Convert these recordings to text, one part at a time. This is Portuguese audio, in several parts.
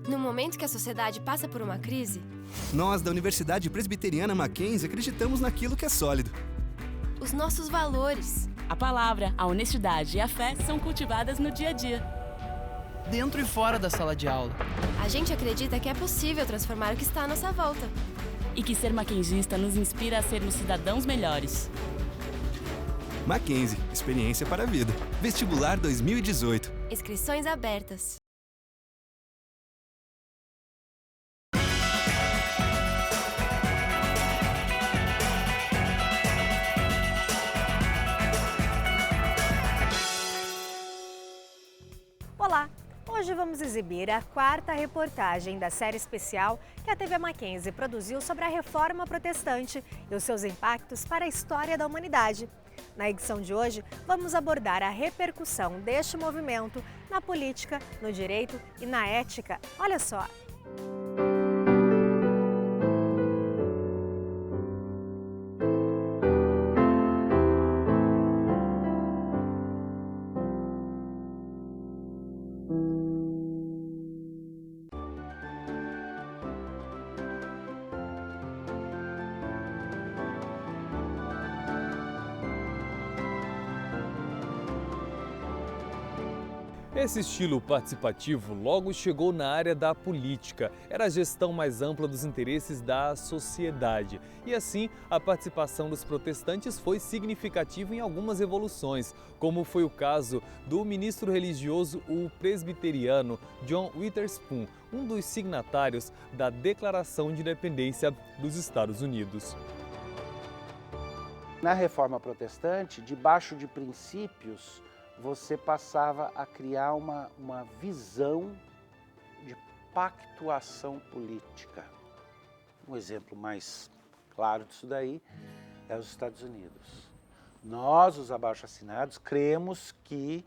No momento que a sociedade passa por uma crise, nós, da Universidade Presbiteriana Mackenzie, acreditamos naquilo que é sólido. Os nossos valores. A palavra, a honestidade e a fé são cultivadas no dia a dia. Dentro e fora da sala de aula. A gente acredita que é possível transformar o que está à nossa volta. E que ser mackenzista nos inspira a sermos cidadãos melhores. Mackenzie, experiência para a vida. Vestibular 2018. Inscrições abertas. Olá! Hoje vamos exibir a 4ª reportagem da série especial que a TV Mackenzie produziu sobre a Reforma Protestante e os seus impactos para a história da humanidade. Na edição de hoje, vamos abordar a repercussão deste movimento na política, no direito e na ética. Olha só! Esse estilo participativo logo chegou na área da política. Era a gestão mais ampla dos interesses da sociedade. E assim, a participação dos protestantes foi significativa em algumas revoluções, como foi o caso do ministro religioso, o presbiteriano John Witherspoon, um dos signatários da Declaração de Independência dos Estados Unidos. Na Reforma Protestante, debaixo de princípios, você passava a criar uma visão de pactuação política. Um exemplo mais claro disso daí é os Estados Unidos. Nós, os abaixo-assinados, cremos que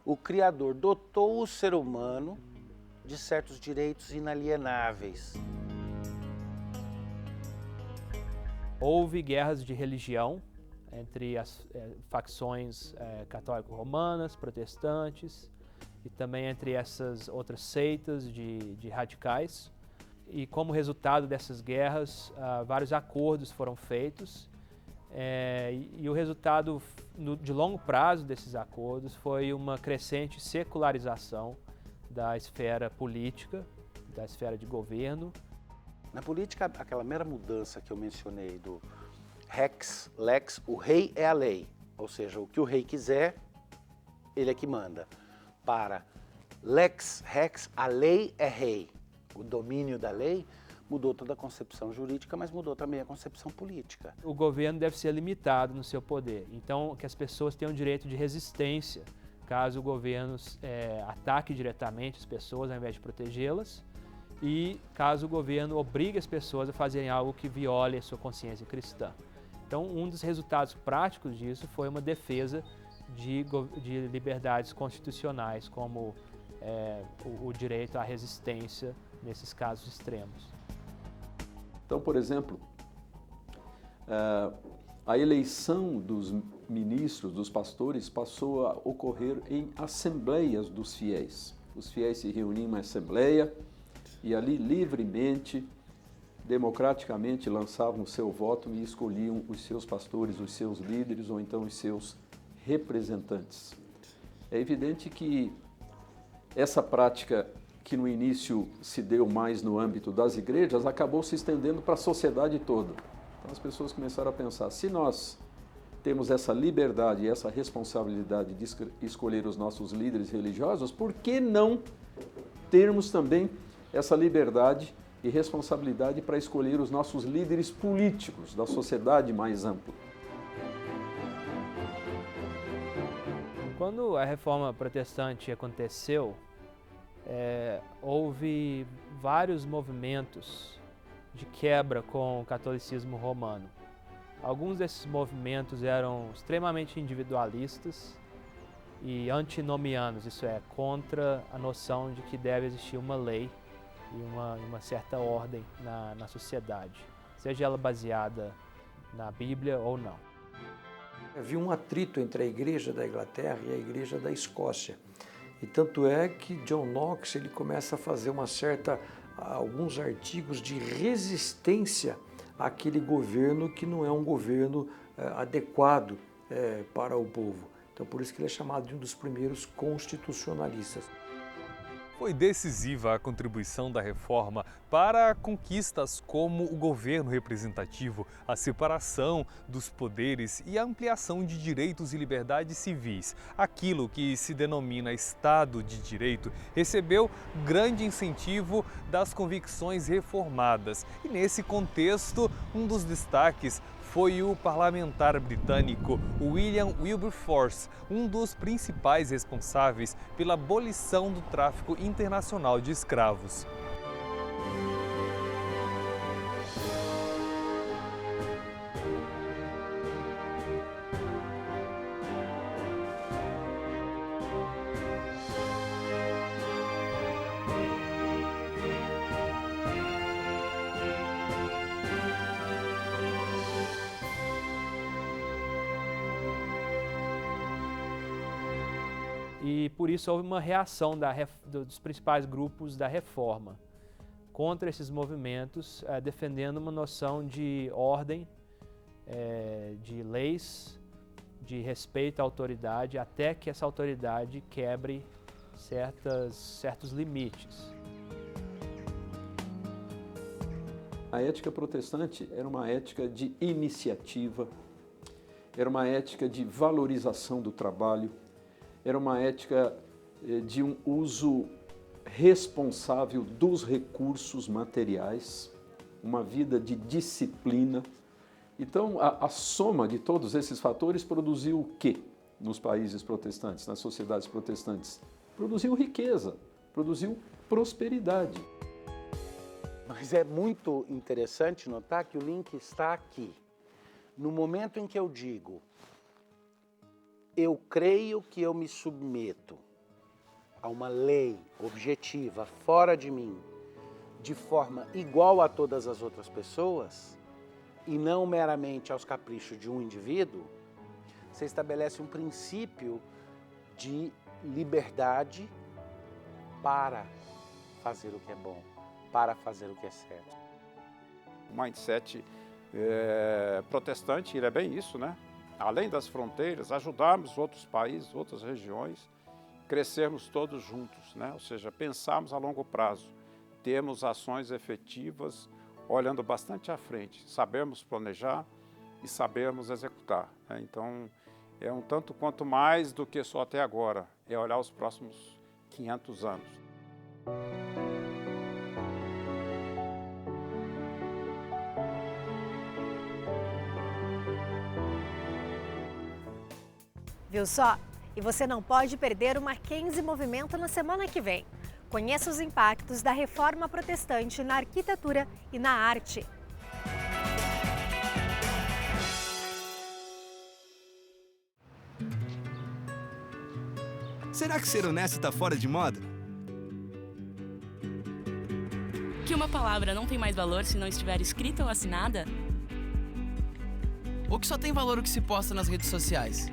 o Criador dotou o ser humano de certos direitos inalienáveis. Houve guerras de religião entre as facções católico-romanas, protestantes, e também entre essas outras seitas de radicais. E como resultado dessas guerras, vários acordos foram feitos, e o resultado de longo prazo desses acordos foi uma crescente secularização da esfera política, da esfera de governo. Na política, aquela mera mudança que eu mencionei do Rex, lex, o rei é a lei, ou seja, o que o rei quiser, ele é que manda. Para lex, rex, a lei é rei. O domínio da lei mudou toda a concepção jurídica, mas mudou também a concepção política. O governo deve ser limitado no seu poder, então que as pessoas tenham direito de resistência, caso o governo ataque diretamente as pessoas ao invés de protegê-las, e caso o governo obrigue as pessoas a fazerem algo que viole a sua consciência cristã. Então, um dos resultados práticos disso foi uma defesa de liberdades constitucionais, como o direito à resistência nesses casos extremos. Então, por exemplo, a eleição dos ministros, dos pastores, passou a ocorrer em assembleias dos fiéis. Os fiéis se reuniam em uma assembleia e ali livremente, democraticamente lançavam o seu voto e escolhiam os seus pastores, os seus líderes ou então os seus representantes. É evidente que essa prática que no início se deu mais no âmbito das igrejas acabou se estendendo para a sociedade toda. Então as pessoas começaram a pensar, se nós temos essa liberdade e essa responsabilidade de escolher os nossos líderes religiosos, por que não termos também essa liberdade e responsabilidade para escolher os nossos líderes políticos da sociedade mais ampla? Quando a Reforma Protestante aconteceu, houve vários movimentos de quebra com o catolicismo romano. Alguns desses movimentos eram extremamente individualistas e antinomianos, isso é, contra a noção de que deve existir uma lei e uma certa ordem na sociedade, seja ela baseada na Bíblia ou não. Havia um atrito entre a Igreja da Inglaterra e a Igreja da Escócia. E tanto é que John Knox ele começa a fazer alguns artigos de resistência àquele governo que não é um governo adequado para o povo. Então por isso que ele é chamado de um dos primeiros constitucionalistas. Foi decisiva a contribuição da reforma para conquistas como o governo representativo, a separação dos poderes e a ampliação de direitos e liberdades civis. Aquilo que se denomina Estado de Direito recebeu grande incentivo das convicções reformadas. E nesse contexto, um dos destaques foi o parlamentar britânico William Wilberforce, um dos principais responsáveis pela abolição do tráfico internacional de escravos. E por isso houve uma reação dos principais grupos da reforma contra esses movimentos, defendendo uma noção de ordem, de leis, de respeito à autoridade, até que essa autoridade quebre certos limites. A ética protestante era uma ética de iniciativa, era uma ética de valorização do trabalho, era uma ética de um uso responsável dos recursos materiais, uma vida de disciplina. Então, a soma de todos esses fatores produziu o quê nos países protestantes, nas sociedades protestantes? Produziu riqueza, produziu prosperidade. Mas é muito interessante notar que o link está aqui. No momento em que eu digo, eu creio que eu me submeto a uma lei objetiva fora de mim, de forma igual a todas as outras pessoas, e não meramente aos caprichos de um indivíduo, você estabelece um princípio de liberdade para fazer o que é bom, para fazer o que é certo. O mindset protestante, ele é bem isso, né? Além das fronteiras, ajudarmos outros países, outras regiões, crescermos todos juntos, né? Ou seja, pensarmos a longo prazo, termos ações efetivas, olhando bastante à frente, sabermos planejar e sabermos executar, né? Então, é um tanto quanto mais do que só até agora, é olhar os próximos 500 anos. Viu só? E você não pode perder o Mackenzie Movimento na semana que vem. Conheça os impactos da reforma protestante na arquitetura e na arte. Será que ser honesto tá fora de moda? Que uma palavra não tem mais valor se não estiver escrita ou assinada? Ou que só tem valor o que se posta nas redes sociais?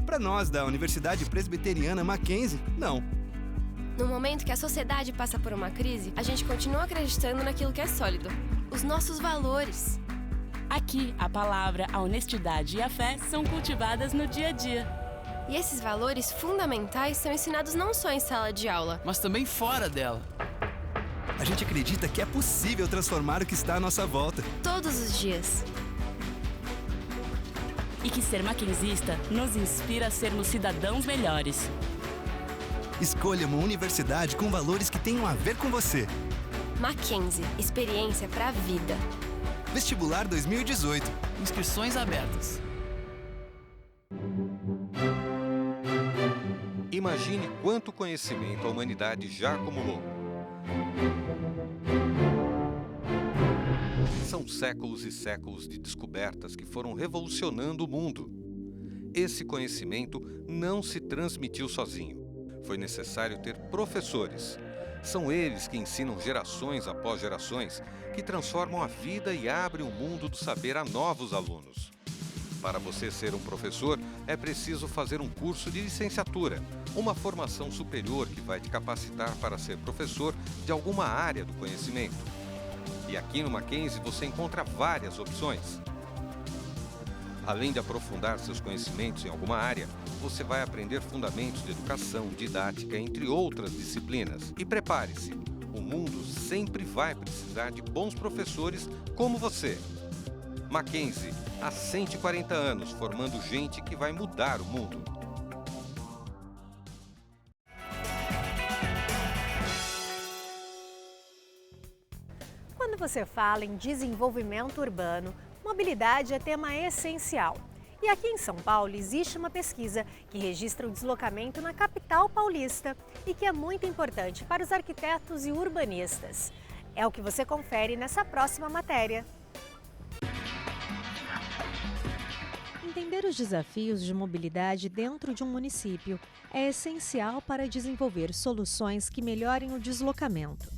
Para nós da Universidade Presbiteriana Mackenzie, não. No momento que a sociedade passa por uma crise, a gente continua acreditando naquilo que é sólido, os nossos valores. Aqui, a palavra, a honestidade e a fé são cultivadas no dia a dia. E esses valores fundamentais são ensinados não só em sala de aula, mas também fora dela. A gente acredita que é possível transformar o que está à nossa volta. Todos os dias. E que ser mackenzista nos inspira a sermos cidadãos melhores. Escolha uma universidade com valores que tenham a ver com você. Mackenzie, experiência para a vida. Vestibular 2018. Inscrições abertas. Imagine quanto conhecimento a humanidade já acumulou. São séculos e séculos de descobertas que foram revolucionando o mundo. Esse conhecimento não se transmitiu sozinho. Foi necessário ter professores. São eles que ensinam gerações após gerações, que transformam a vida e abrem o mundo do saber a novos alunos. Para você ser um professor, é preciso fazer um curso de licenciatura, uma formação superior que vai te capacitar para ser professor de alguma área do conhecimento. E aqui no Mackenzie você encontra várias opções. Além de aprofundar seus conhecimentos em alguma área, você vai aprender fundamentos de educação, didática, entre outras disciplinas. E prepare-se, o mundo sempre vai precisar de bons professores como você. Mackenzie, há 140 anos, formando gente que vai mudar o mundo. Quando você fala em desenvolvimento urbano, mobilidade é tema essencial. E aqui em São Paulo existe uma pesquisa que registra o deslocamento na capital paulista e que é muito importante para os arquitetos e urbanistas. É o que você confere nessa próxima matéria. Entender os desafios de mobilidade dentro de um município é essencial para desenvolver soluções que melhorem o deslocamento.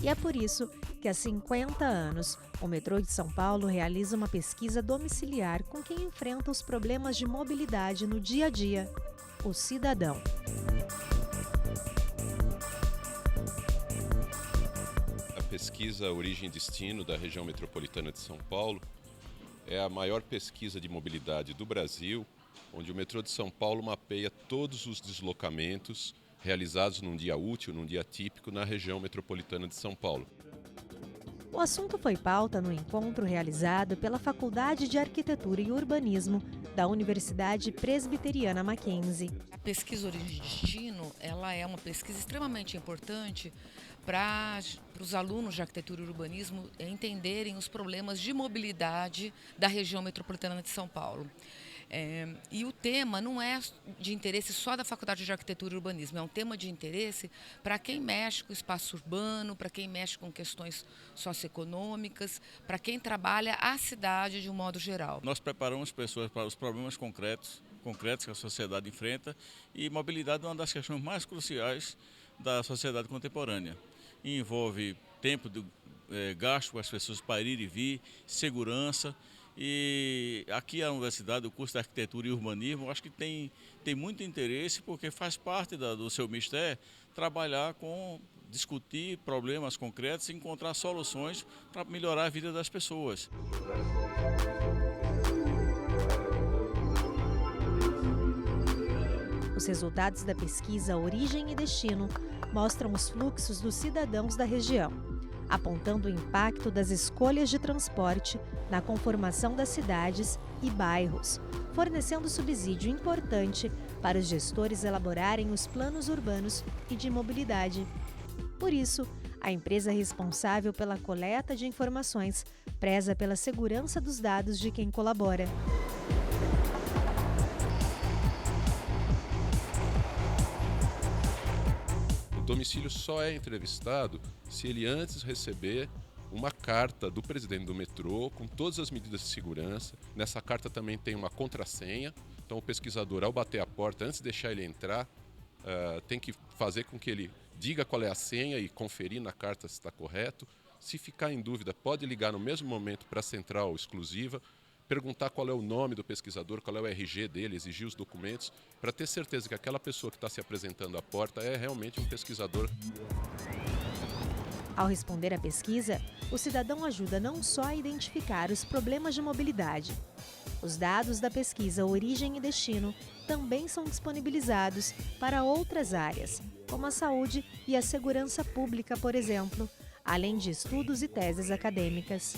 E é por isso que há 50 anos, o metrô de São Paulo realiza uma pesquisa domiciliar com quem enfrenta os problemas de mobilidade no dia a dia, o cidadão. A pesquisa Origem e Destino da região metropolitana de São Paulo é a maior pesquisa de mobilidade do Brasil, onde o metrô de São Paulo mapeia todos os deslocamentos realizados num dia útil, num dia típico, na região metropolitana de São Paulo. O assunto foi pauta no encontro realizado pela Faculdade de Arquitetura e Urbanismo da Universidade Presbiteriana Mackenzie. A pesquisa Origem e Destino, ela é uma pesquisa extremamente importante para os alunos de arquitetura e urbanismo entenderem os problemas de mobilidade da região metropolitana de São Paulo. E o tema não é de interesse só da Faculdade de Arquitetura e Urbanismo, é um tema de interesse para quem mexe com o espaço urbano, para quem mexe com questões socioeconômicas, para quem trabalha a cidade de um modo geral. Nós preparamos pessoas para os problemas concretos que a sociedade enfrenta, e mobilidade é uma das questões mais cruciais da sociedade contemporânea. E envolve tempo gasto com as pessoas para ir e vir, segurança. E aqui a universidade, o curso de arquitetura e urbanismo, acho que tem muito interesse, porque faz parte do seu mistério trabalhar discutir problemas concretos e encontrar soluções para melhorar a vida das pessoas. Os resultados da pesquisa Origem e Destino mostram os fluxos dos cidadãos da região, apontando o impacto das escolhas de transporte na conformação das cidades e bairros, fornecendo subsídio importante para os gestores elaborarem os planos urbanos e de mobilidade. Por isso, a empresa responsável pela coleta de informações preza pela segurança dos dados de quem colabora. O domicílio só é entrevistado se ele antes receber uma carta do presidente do metrô com todas as medidas de segurança. Nessa carta também tem uma contrassenha, então o pesquisador, ao bater a porta, antes de deixar ele entrar, tem que fazer com que ele diga qual é a senha e conferir na carta se está correto. Se ficar em dúvida, pode ligar no mesmo momento para a central exclusiva, perguntar qual é o nome do pesquisador, qual é o RG dele, exigir os documentos, para ter certeza que aquela pessoa que está se apresentando à porta é realmente um pesquisador. Ao responder à pesquisa, o cidadão ajuda não só a identificar os problemas de mobilidade. Os dados da pesquisa Origem e Destino também são disponibilizados para outras áreas, como a saúde e a segurança pública, por exemplo, além de estudos e teses acadêmicas.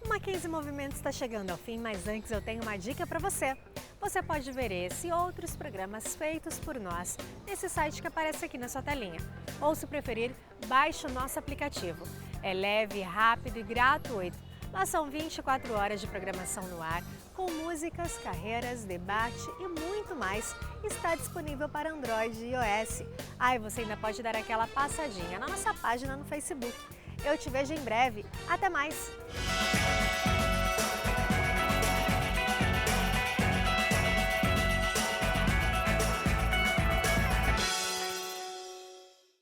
Mackenzie Movimentos está chegando ao fim, mas antes eu tenho uma dica para você. Você pode ver esse e outros programas feitos por nós nesse site que aparece aqui na sua telinha. Ou, se preferir, baixe o nosso aplicativo. É leve, rápido e gratuito. Lá são 24 horas de programação no ar, com músicas, carreiras, debate e muito mais. Está disponível para Android e iOS. E você ainda pode dar aquela passadinha na nossa página no Facebook. Eu te vejo em breve. Até mais!